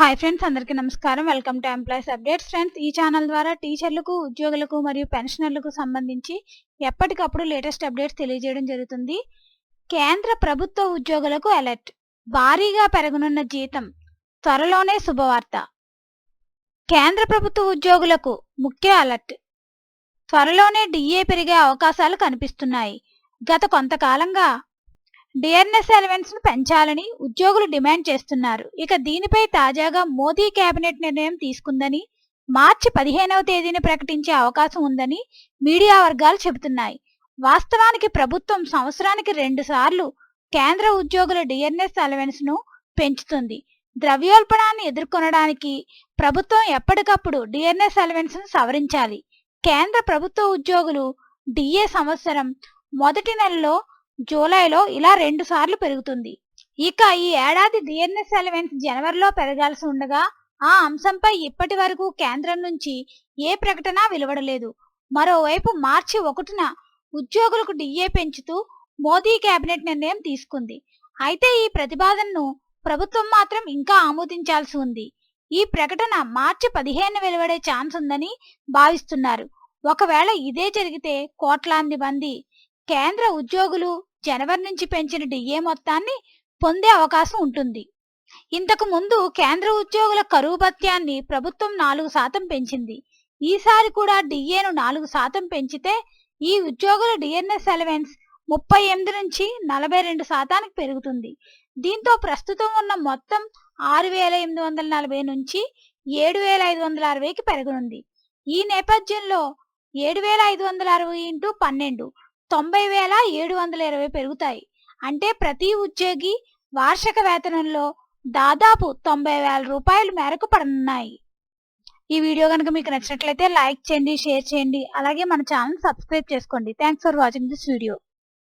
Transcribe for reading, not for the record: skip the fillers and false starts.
Hi friends, అందరికీ నమస్కారం. Welcome to employees updates. Friends, ఈ ఛానల్ ద్వారా టీచర్లకు, ఉద్యోగులకు మరియు పెన్షనర్లకు సంబంధించి ఎప్పటికప్పుడు లేటెస్ట్ అప్డేట్స్ తెలియజేయడం జరుగుతుంది. కేంద్ర ప్రభుత్వ ఉద్యోగులకు అలర్ట్, భారీగా పెరగనున్న జీతం, త్వరలోనే శుభవార్త. కేంద్ర ప్రభుత్వ ఉద్యోగులకు ముఖ్య అలర్ట్, త్వరలోనే డిఏ పెరిగే అవకాశాలు కనిపిస్తున్నాయి. గత కొంతకాలంగా డిఆర్ఎస్ అలవెన్స్ ను పెంచాలని ఉద్యోగులు డిమాండ్ చేస్తున్నారు. ఇక దీనిపై తాజాగా మోదీ కేబినెట్ నిర్ణయం తీసుకుందని, మార్చి 15వ తేదీన ప్రకటించే అవకాశం ఉందని మీడియా వర్గాలు చెబుతున్నాయి. వాస్తవానికి ప్రభుత్వం సంవత్సరానికి 2 సార్లు కేంద్ర ఉద్యోగుల డిఆర్ఎస్ అలవెన్స్ ను పెంచుతుంది. ద్రవ్యోల్బణాన్ని ఎదుర్కొనడానికి ప్రభుత్వం ఎప్పటికప్పుడు డిఆర్ఎస్ అలవెన్స్ ను సవరించాలి. కేంద్ర ప్రభుత్వ ఉద్యోగులు డిఏ సంవత్సరం మొదటి నెలలో జూలైలో ఇలా 2 సార్లు పెరుగుతుంది. ఇక ఈ ఏడాది డిఆర్ఎస్ అలవెన్స్ జనవరిలో పెరగాల్సి ఉండగా ఆ అంశంపై ఇప్పటి వరకు కేంద్రం నుంచి ఏ ప్రకటన వెలువడలేదు. మరోవైపు మార్చి 1న ఉద్యోగులకు డిఏ పెంచుతూ మోదీ కేబినెట్ నిర్ణయం తీసుకుంది. అయితే ఈ ప్రతిపాదనను ప్రభుత్వం మాత్రం ఇంకా ఆమోదించాల్సి ఉంది. ఈ ప్రకటన మార్చి 15న వెలువడే ఛాన్స్ ఉందని భావిస్తున్నారు. ఒకవేళ ఇదే జరిగితే కోట్లాది మంది కేంద్ర ఉద్యోగులు జనవరి నుంచి పెంచిన డిఏ మొత్తాన్ని పొందే అవకాశం ఉంటుంది. ఇంతకు ముందు కేంద్ర ఉద్యోగుల కరువు భత్యాన్ని ప్రభుత్వం 4% పెంచింది. ఈసారి కూడా డిఏను 4% పెంచితే ఈ ఉద్యోగుల డిఆర్ఎస్ అలవెన్స్ 38 నుంచి 42% పెరుగుతుంది. దీంతో ప్రస్తుతం ఉన్న మొత్తం 6,840 నుంచి 7,560కి పెరగనుంది. ఈ నేపథ్యంలో 7,560 × 12 90,720 పెరుగుతాయి. అంటే ప్రతి ఉద్యోగి వార్షిక వేతనంలో దాదాపు 90,000 రూపాయల మేరకు పడనున్నాయి. ఈ వీడియో కనుక మీకు నచ్చినట్లయితే లైక్ చేయండి, షేర్ చేయండి, అలాగే మన ఛానల్ సబ్స్క్రైబ్ చేసుకోండి. Thanks for watching this video.